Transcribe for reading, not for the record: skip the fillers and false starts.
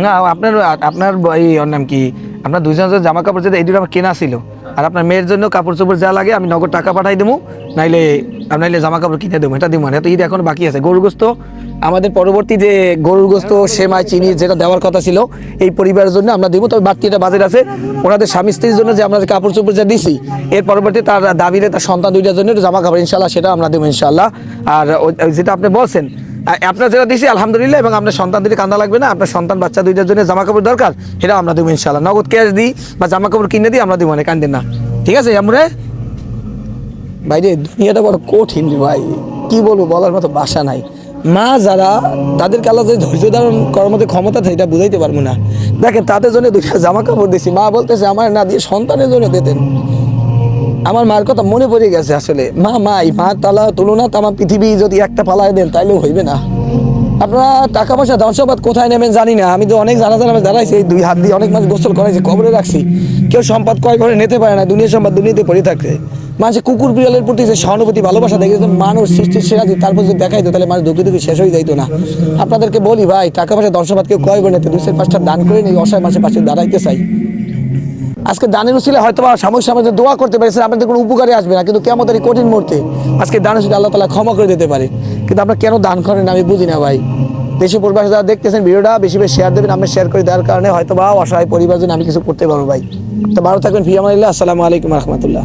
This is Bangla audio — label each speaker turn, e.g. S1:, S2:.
S1: না আপনার আপনার এই ওর নাম কি, আপনার দুইজনের জামা কাপড় যেটা এই দুটো আমার কেনা ছিল, আর আপনার মেয়ের জন্য কাপড় চোপড় যা লাগে আমি নগদ টাকা পাঠাই দেবো, নাইলে নাইলে জামা কাপড় কিনে দেবো, এটা দিব না। তো ঈদ এখন বাকি আছে। গরুর গোস্ত আমাদের পরবর্তী যে গরুর গোস্ত সেমাই চিনি যেটা দেওয়ার কথা ছিল এই পরিবারের জন্য আমরা দেবো। তবে বাড়তি একটা বাজেট আছে ওনাদের স্বামী স্ত্রীর জন্য, যে আমরা যে কাপড় চোপড় যা দিছি এর পরবর্তী তার দাবিরে তার সন্তান দুইটার জন্য জামা কাপড় ইনশাল্লাহ সেটা আমরা দেবো ইনশাল্লাহ। আর যেটা আপনি বলছেন আপনার যেটা দিছি আলহামদুলিল্লাহ, এবং আপনার সন্তান দিলে কান্দা লাগবে না, আপনার সন্তান বাচ্চা দুইটার জন্য জামা কাপড় দরকার সেটা আমরা দেবো ইনশাল্লাহ। নগদ ক্যাশ দিই বা জামা কাপড় কিনে দিই আমরা দেবো না, কান্দেন না, ঠিক আছে? আমরা বাইরে দুনিয়াটা বড় কঠিন রে ভাই, কি বলবো, বলার মতো ভাষা নাই। মা যারা তাদেরকে আল্লাহ যে ধৈর্য ধারণ করার মধ্যে ক্ষমতা থাকে এটা বুঝাইতে পারবো না। দেখেন তাদের জন্য দুইটা জামা কাপড় দিছি, মা বলতেছে আমার না দিয়ে সন্তানের জন্য দিতেন। আমার মার কথা মনে পড়ে গেছে আসলে, মা তালা তুলনা আমার পৃথিবী যদি একটা পালায় দেন তাইলেও হইবে না। আপনারা টাকা পয়সা ধ্বংসবাদ কোথায় নেবেন জানি না, আমি তো অনেক জানাজার আমি দাঁড়াইছি এই দুই হাত দিয়ে, অনেক মানুষ গোসল করাইছি, কবরে রাখছি, কেউ সম্পদ কয় করে নিতে পারে না, দুনিয়ার সম্পদ দুনিয়াতে পড়ে থাকে। মানুষের কুকুর বিড়ালের প্রতি যে সহানুভূতি ভালোবাসা দেখে মানুষ সৃষ্টির সেরা দিই, তারপর যদি দেখাইতো তাহলে মানুষ দুঃখী দুঃখী শেষ হয়ে যাইতো না। আপনাদেরকে বলি ভাই, টাকা পয়সা ধ্বংসবাদ কেউ কয় করে নিতে, 2-5টা দান করে নিই, অসহায় মানুষের পাশে দাঁড়াইতে চাই। আজকে দানের উসিলে হয়তো বা সাময়িক সময় দোয়া করতে পারছেন, আপনাদের কোনো উপকারে আসবে না, কিন্তু কিয়ামতের এই কঠিন মুহূর্তে আজকে দানের উসিলে আল্লাহ তাআলা ক্ষমা করে দিতে পারে। কিন্তু আপনারা কেন দান করেন আমি বুঝি না ভাই। দেশে প্রবাসে যারা দেখতেছেন ভিডিওটা বেশি বেশি শেয়ার দেবেন, আমরা শেয়ার করে দেওয়ার কারণে হয়তো বা অসহায় পরিবার জন্য আমি কিছু করতে পারবো ভাই। তো ভালো থাকবেন, ফি আমানিল্লাহ, আসসালামু আলাইকুম রহমতুল্লাহ।